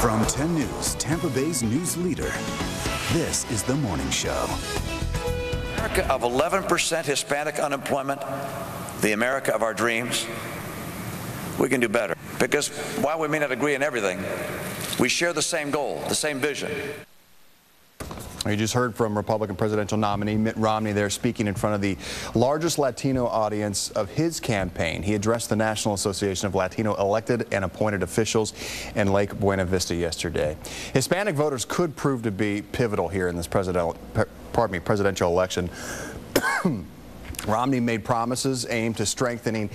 From 10 News, Tampa Bay's news leader, this is The Morning Show. America of 11% Hispanic unemployment, the America of our dreams, we can do better. Because while we may not agree on everything, we share the same goal, the same vision. You just heard from Republican presidential nominee Mitt Romney there speaking in front of the largest Latino audience of his campaign. He addressed the National Association of Latino elected and appointed officials in Lake Buena Vista yesterday. Hispanic voters could prove to be pivotal here in this presidential election. Romney made promises aimed to strengthening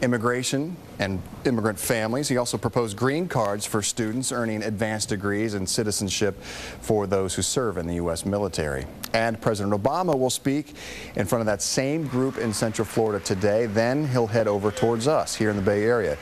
immigration and immigrant families. He also proposed green cards for students earning advanced degrees and citizenship for those who serve in the U.S. military. And President Obama will speak in front of that same group in Central Florida today. Then he'll head over towards us here in the Bay Area.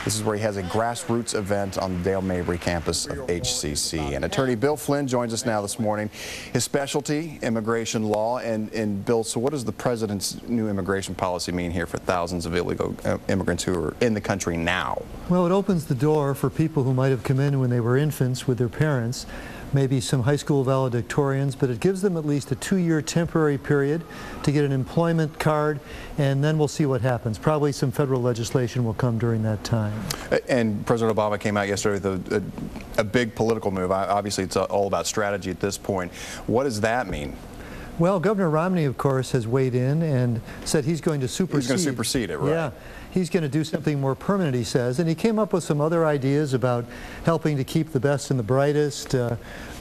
This is where he has a grassroots event on the Dale Mabry campus of HCC. And Attorney Bill Flynn joins us now this morning. His specialty, immigration law. And Bill, so what does the president's new immigration policy mean here for thousands of illegal immigrants who are in the country now? Well, it opens the door for people who might have come in when they were infants with their parents, maybe some high school valedictorians, but it gives them at least a 2-year temporary period to get an employment card, and then we'll see what happens. Probably some federal legislation will come during that time. And President Obama came out yesterday with a big political move. Obviously, it's all about strategy at this point. What does that mean? Well, Governor Romney, of course, has weighed in and said he's going to supersede. He's going to supersede it, right? Yeah. He's going to do something more permanent, he says. And he came up with some other ideas about helping to keep the best and the brightest,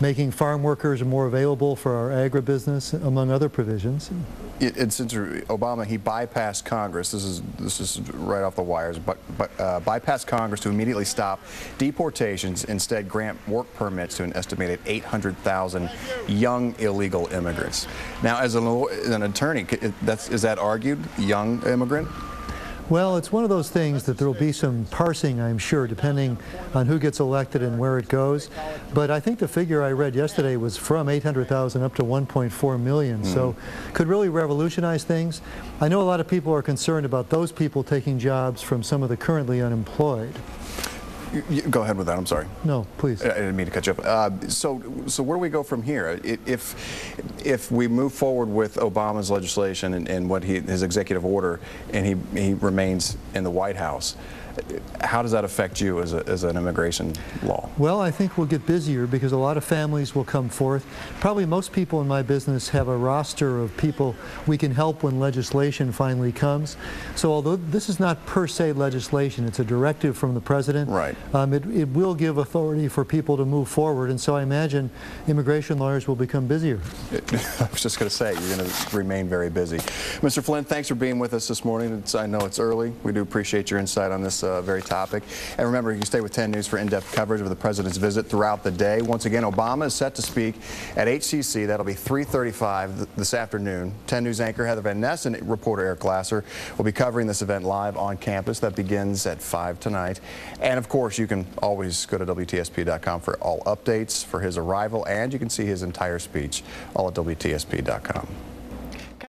making farm workers more available for our agribusiness, among other provisions. Since Obama, he bypassed Congress. This is right off the wires, but bypassed Congress to immediately stop deportations, instead grant work permits to an estimated 800,000 young illegal immigrants. Now, as an attorney, is that argued, young immigrant? Well, it's one of those things that there will be some parsing, I'm sure, depending on who gets elected and where it goes. But I think the figure I read yesterday was from 800,000 up to 1.4 million. So could really revolutionize things. I know a lot of people are concerned about those people taking jobs from some of the currently unemployed. Go ahead with that. I'm sorry. No, please. I didn't mean to cut you up. So where do we go from here? If we move forward with Obama's legislation and what his executive order, and he remains in the White House, how does that affect you as an immigration law? Well, I think we'll get busier because a lot of families will come forth. Probably most people in my business have a roster of people we can help when legislation finally comes. So although this is not per se legislation, it's a directive from the president. Right. It will give authority for people to move forward, and so I imagine immigration lawyers will become busier. I was just going to say, you're going to remain very busy. Mr. Flynn, thanks for being with us this morning. I know it's early. We do appreciate your insight on this very topic. And remember, you can stay with 10 News for in-depth coverage of the president's visit throughout the day. Once again, Obama is set to speak at HCC. That'll be 3:35 this afternoon. 10 News anchor Heather Van Ness and reporter Eric Glasser will be covering this event live on campus. That begins at 5 tonight. And of course, you can always go to WTSP.com for all updates for his arrival, and you can see his entire speech all at WTSP.com.